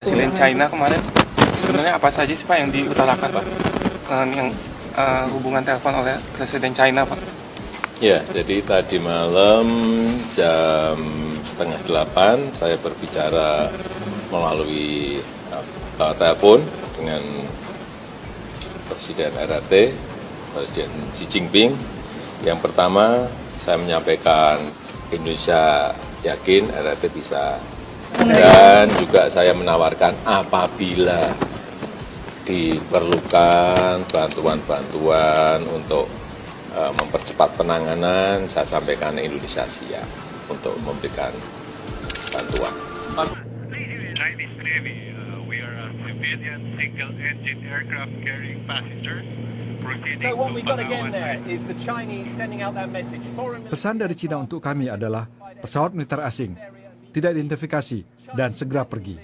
Presiden China kemarin sebenarnya apa saja sih Pak yang diutarakan Pak? Yang hubungan telepon oleh Presiden China Pak? Ya, jadi tadi malam jam 7:30 saya berbicara melalui telepon dengan Presiden RRT, Presiden Xi Jinping. Yang pertama, saya menyampaikan Indonesia yakin RRT bisa, dan juga saya menawarkan apabila diperlukan bantuan-bantuan untuk mempercepat penanganan, saya sampaikan Indonesia siap untuk memberikan bantuan. Chinese Navy, we are a civilian single-engine aircraft carrying passengers. So what we got again there is the Chinese sending out that message. Pesan dari Cina untuk kami adalah pesawat militer asing, tidak identifikasi, dan segera pergi.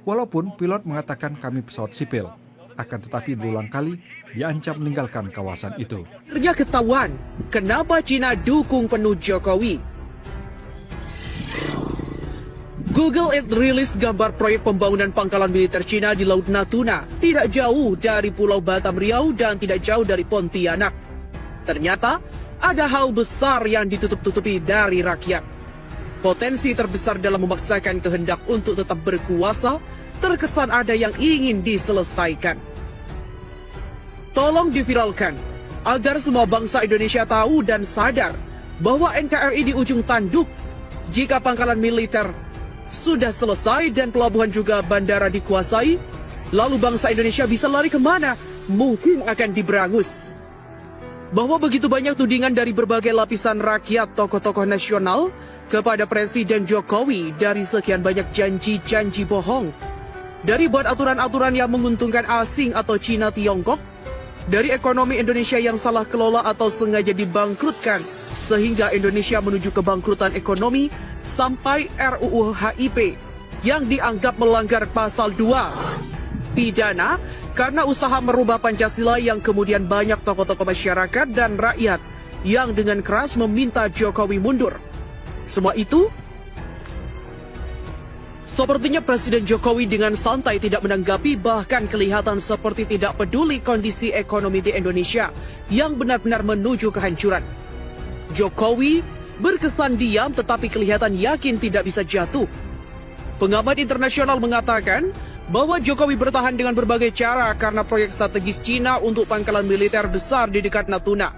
Walaupun pilot mengatakan kami pesawat sipil, akan tetapi berulang kali diancam meninggalkan kawasan itu. Akhirnya ketahuan kenapa Cina dukung penuh Jokowi. Google Earth rilis gambar proyek pembangunan pangkalan militer Cina di Laut Natuna, tidak jauh dari Pulau Batam Riau dan tidak jauh dari Pontianak. Ternyata ada hal besar yang ditutup-tutupi dari rakyat. Potensi terbesar dalam memaksakan kehendak untuk tetap berkuasa, terkesan ada yang ingin diselesaikan. Tolong diviralkan agar semua bangsa Indonesia tahu dan sadar bahwa NKRI di ujung tanduk. Jika pangkalan militer sudah selesai dan pelabuhan juga bandara dikuasai, lalu bangsa Indonesia bisa lari kemana? Mungkin akan diberangus. Bahwa begitu banyak tudingan dari berbagai lapisan rakyat, tokoh-tokoh nasional kepada Presiden Jokowi dari sekian banyak janji-janji bohong. Dari buat aturan-aturan yang menguntungkan asing atau Cina Tiongkok, dari ekonomi Indonesia yang salah kelola atau sengaja dibangkrutkan, sehingga Indonesia menuju kebangkrutan ekonomi, sampai RUU HIP yang dianggap melanggar pasal 2. Pidana karena usaha merubah Pancasila yang kemudian banyak tokoh-tokoh masyarakat dan rakyat yang dengan keras meminta Jokowi mundur. Semua itu sepertinya Presiden Jokowi dengan santai tidak menanggapi, bahkan kelihatan seperti tidak peduli kondisi ekonomi di Indonesia yang benar-benar menuju kehancuran. Jokowi berkesan diam tetapi kelihatan yakin tidak bisa jatuh. Pengamat internasional mengatakan bahwa Jokowi bertahan dengan berbagai cara karena proyek strategis Cina untuk pangkalan militer besar di dekat Natuna.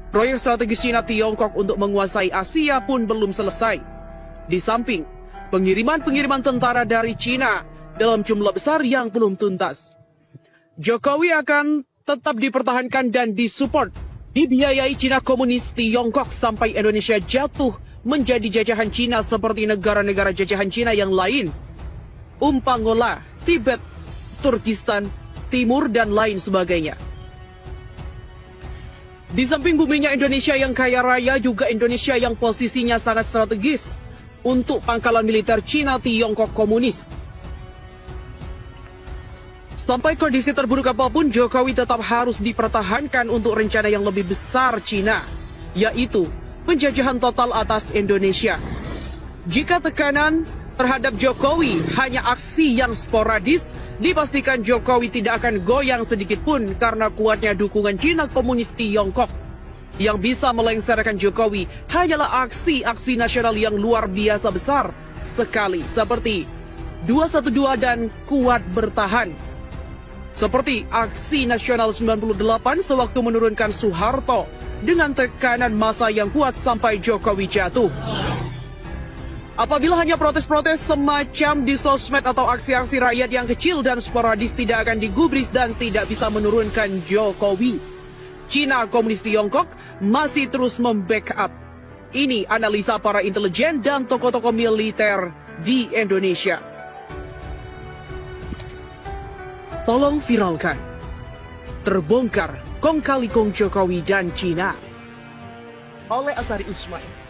Proyek strategis Cina Tiongkok untuk menguasai Asia pun belum selesai. Di samping pengiriman tentara dari Cina dalam jumlah besar yang belum tuntas. Jokowi akan tetap dipertahankan dan disupport, dibiayai Cina Komunis Tiongkok sampai Indonesia jatuh menjadi jajahan Cina seperti negara-negara jajahan Cina yang lain. Umpangola, Tibet, Turkistan, Timur, dan lain sebagainya. Di samping buminya Indonesia yang kaya raya, juga Indonesia yang posisinya sangat strategis untuk pangkalan militer Cina Tiongkok Komunis. Sampai kondisi terburuk apapun, Jokowi tetap harus dipertahankan untuk rencana yang lebih besar Cina, yaitu penjajahan total atas Indonesia. Jika tekanan terhadap Jokowi hanya aksi yang sporadis, dipastikan Jokowi tidak akan goyang sedikit pun karena kuatnya dukungan Cina Komunis Tiongkok. Yang bisa melengsarkan Jokowi hanyalah aksi-aksi nasional yang luar biasa besar sekali, seperti 212 dan kuat bertahan. Seperti aksi nasional 98 sewaktu menurunkan Soeharto dengan tekanan massa yang kuat sampai Jokowi jatuh. Apabila hanya protes-protes semacam di sosmed atau aksi-aksi rakyat yang kecil dan sporadis, tidak akan digubris dan tidak bisa menurunkan Jokowi. Cina Komunis Tiongkok masih terus membackup. Ini analisa para intelijen dan tokoh-tokoh militer di Indonesia. Tolong viralkan. Terbongkar kong kali kong Jokowi dan Cina oleh Azhari Usman.